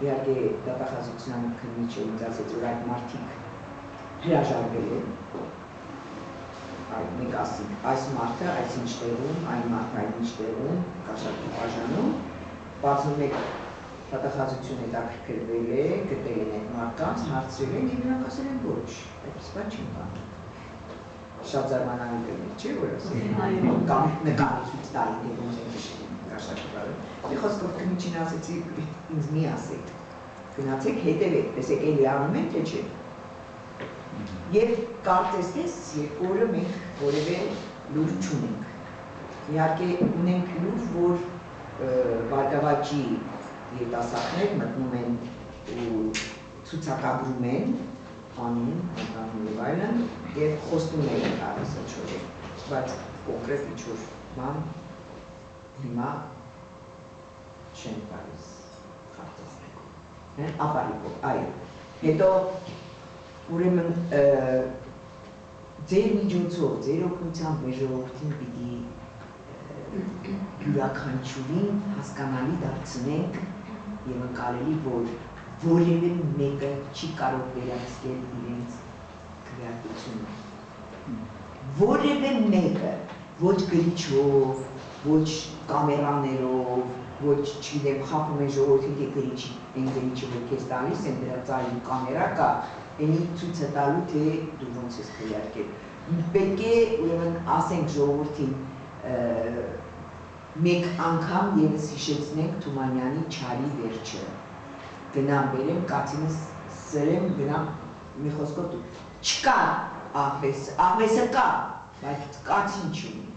իհարկե դատախազության քննիչը ինձ ասեց, որ այդ մարդիկ հրաժարվել են, մեկ ասիկ, այս մարդը այս ինչ տեղում, այն մարդը այն ինչ տեղում, կաշառքի բաժանում, բացում եք դատախազությունը հետաքրքրվել է, գտել են այդ մարդկանց, հարցրել են և նրանք ասել են ոչ, այդպես բան չեն բանում։ Շատ զարմանալի կլիներ, չէ՞ որ ասել կամ նկարի ցույց տալին, թե ոնց են նշել կաշառքի բաժանում։ Մի խոսքով քննիչին ասեցի, ինձ մի ասեք, գնացեք հետևեք, տեսեք էլի անում են, թե չէ։ Եվ կարծես թե երկու օրը մենք որևէ լուր չունենք։ Իհարկե ունենք լուր, որ Բարգավաճի երիտասարդներ մտնում են ու ցուցակագրում են անուն, անկանոն եւ այլն, եւ խոստում են առասաչորեն, բայց կոնկրետ ինչ-որ բան հիմա չեն տալիս խարտոստիկով, ապարիկով, այո։ Հետո ուրեմն ձեր միջոցով, ձեր օգնությամբ մեր ժողովրդին պիտի յուրաքանչյուրին հասկանալի դարձնենք եւ ընկալելի, որ որևէ մեկը չի կարող վերահսկել իրենց քվեարկությունը։ Որևէ մեկը ոչ գրիչով, ոչ կամերաներով, ոչ չգիտեմ, խափում են ժողովրդին, թե գրիչի, այն գրիչը որ քեզ տալիս են, դրա ծայրին կամերա կա, այնի ցույց է տալու, թե դու ոնց ես քվեարկել։ Պետք է ուրեմն ասենք ժողովրդին մեկ անգամ եւս հիշեցնենք Թումանյանի չարի վերջը։ Գնամ բերեմ, կացինս սրեմ, գնամ մի խոսքով չկա աղվեսը կա, բայց կացին չունի։